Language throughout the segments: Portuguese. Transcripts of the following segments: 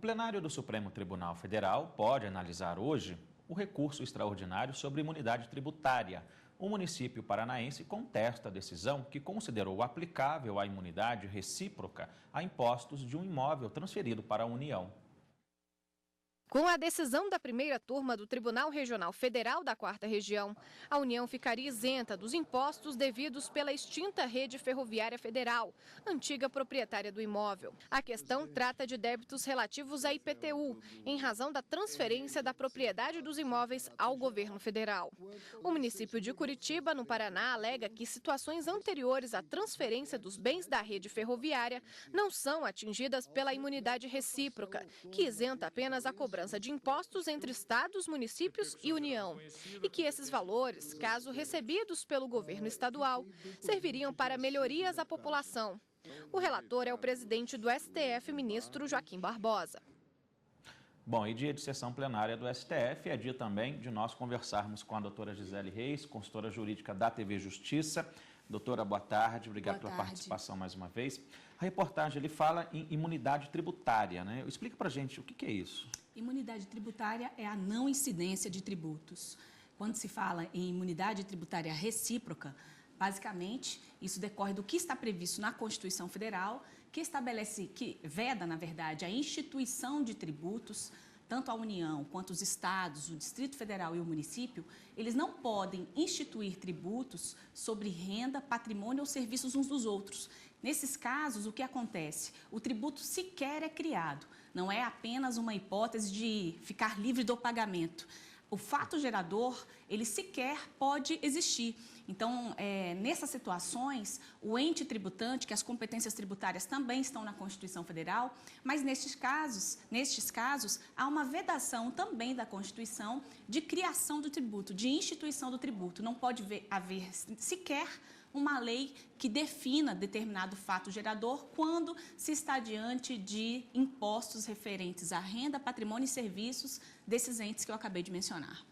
plenário do Supremo Tribunal Federal pode analisar hoje o recurso extraordinário sobre imunidade tributária. O município paranaense contesta a decisão que considerou aplicável a imunidade recíproca a impostos de um imóvel transferido para a União. Com a decisão da primeira turma do Tribunal Regional Federal da 4ª Região, a União ficaria isenta dos impostos devidos pela extinta Rede Ferroviária Federal, antiga proprietária do imóvel. A questão trata de débitos relativos à IPTU, em razão da transferência da propriedade dos imóveis ao governo federal. O município de Curitiba, no Paraná, alega que situações anteriores à transferência dos bens da rede ferroviária não são atingidas pela imunidade recíproca, que isenta apenas a cobrança de impostos entre estados, municípios e União, e que esses valores, caso recebidos pelo governo estadual, serviriam para melhorias à população. O relator é o presidente do STF, ministro Joaquim Barbosa. Bom, e dia de sessão plenária do STF é dia também de nós conversarmos com a doutora Gisele Reis, consultora jurídica da TV Justiça. Doutora, boa tarde, obrigado pela participação mais uma vez. A reportagem ele fala em imunidade tributária, né? Explica pra gente o que é isso. Imunidade tributária é a não incidência de tributos. Quando se fala em imunidade tributária recíproca, basicamente, isso decorre do que está previsto na Constituição Federal, que estabelece, que veda, na verdade, a instituição de tributos. Tanto a União quanto os estados, o Distrito Federal e o município, eles não podem instituir tributos sobre renda, patrimônio ou serviços uns dos outros. Nesses casos, o que acontece? O tributo sequer é criado, não é apenas uma hipótese de ficar livre do pagamento. O fato gerador, ele sequer pode existir. Então, nessas situações, o ente tributante, que as competências tributárias também estão na Constituição Federal, mas nestes casos, há uma vedação também da Constituição de criação do tributo, de instituição do tributo. Não pode haver sequer uma lei que defina determinado fato gerador quando se está diante de impostos referentes à renda, patrimônio e serviços desses entes que eu acabei de mencionar.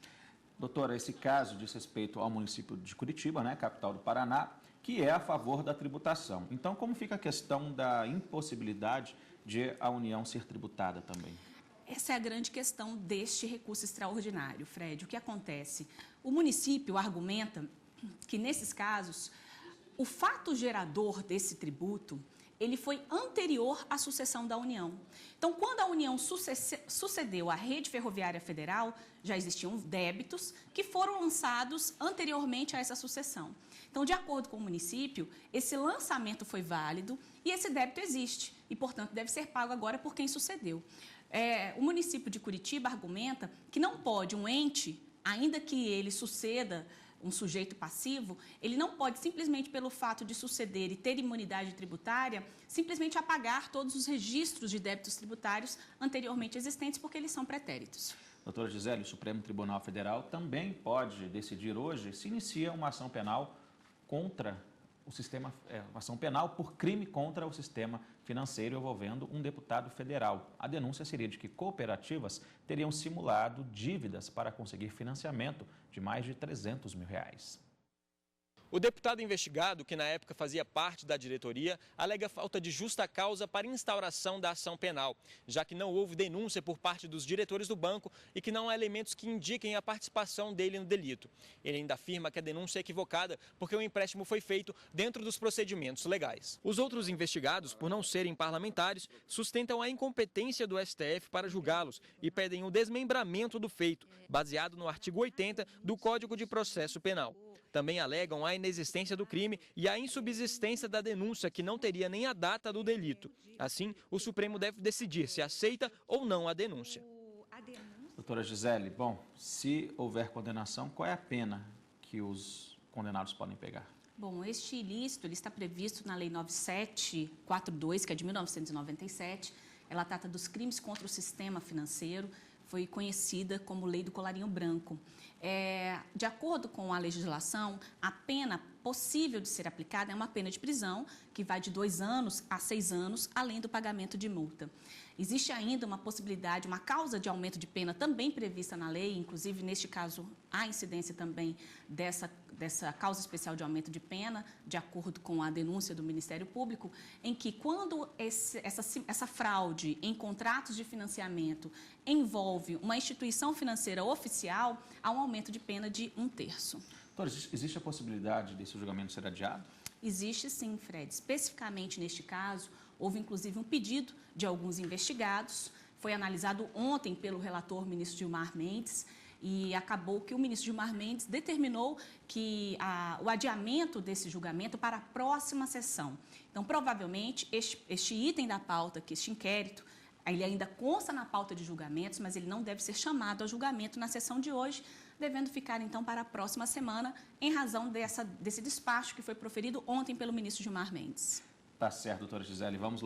Doutora, esse caso diz respeito ao município de Curitiba, né, capital do Paraná, que é a favor da tributação. Então, como fica a questão da impossibilidade de a União ser tributada também? Essa é a grande questão deste recurso extraordinário, Fred. O que acontece? O município argumenta que, nesses casos, o fato gerador desse tributo, ele foi anterior à sucessão da União. Então, quando a União sucedeu à Rede Ferroviária Federal, já existiam débitos que foram lançados anteriormente a essa sucessão. Então, de acordo com o município, esse lançamento foi válido e esse débito existe e, portanto, deve ser pago agora por quem sucedeu. O município de Curitiba argumenta que não pode um ente, ainda que ele suceda um sujeito passivo, ele não pode, simplesmente pelo fato de suceder e ter imunidade tributária, simplesmente apagar todos os registros de débitos tributários anteriormente existentes, porque eles são pretéritos. Doutora Gisele, o Supremo Tribunal Federal também pode decidir hoje se inicia uma ação penal contra o sistema, uma ação penal por crime contra o sistema financeiro envolvendo um deputado federal. A denúncia seria de que cooperativas teriam simulado dívidas para conseguir financiamento de mais de R$300 mil. O deputado investigado, que na época fazia parte da diretoria, alega falta de justa causa para instauração da ação penal, já que não houve denúncia por parte dos diretores do banco e que não há elementos que indiquem a participação dele no delito. Ele ainda afirma que a denúncia é equivocada porque o empréstimo foi feito dentro dos procedimentos legais. Os outros investigados, por não serem parlamentares, sustentam a incompetência do STF para julgá-los e pedem o desmembramento do feito, baseado no artigo 80 do Código de Processo Penal. Também alegam a inexistência do crime e a insubsistência da denúncia, que não teria nem a data do delito. Assim, o Supremo deve decidir se aceita ou não a denúncia. Doutora Gisele, bom, se houver condenação, qual é a pena que os condenados podem pegar? Bom, este ilícito ele está previsto na Lei 9742, que é de 1997. Ela trata dos crimes contra o sistema financeiro, foi conhecida como Lei do Colarinho Branco. De acordo com a legislação, a pena possível de ser aplicada é uma pena de prisão, que vai de 2 anos a 6 anos, além do pagamento de multa. Existe ainda uma possibilidade, uma causa de aumento de pena também prevista na lei, inclusive neste caso há incidência também dessa causa especial de aumento de pena, de acordo com a denúncia do Ministério Público, em que quando essa fraude em contratos de financiamento envolve uma instituição financeira oficial, há um aumento de pena de 1/3. Doutora, existe a possibilidade desse julgamento ser adiado? Existe sim, Fred. Especificamente neste caso, houve inclusive um pedido de alguns investigados, foi analisado ontem pelo relator ministro Gilmar Mendes, e acabou que o ministro Gilmar Mendes determinou que o adiamento desse julgamento para a próxima sessão. Então, provavelmente, este item da pauta, que este inquérito, ele ainda consta na pauta de julgamentos, mas ele não deve ser chamado a julgamento na sessão de hoje, devendo ficar, então, para a próxima semana, em razão desse despacho que foi proferido ontem pelo ministro Gilmar Mendes. Tá certo, doutora Gisele. Vamos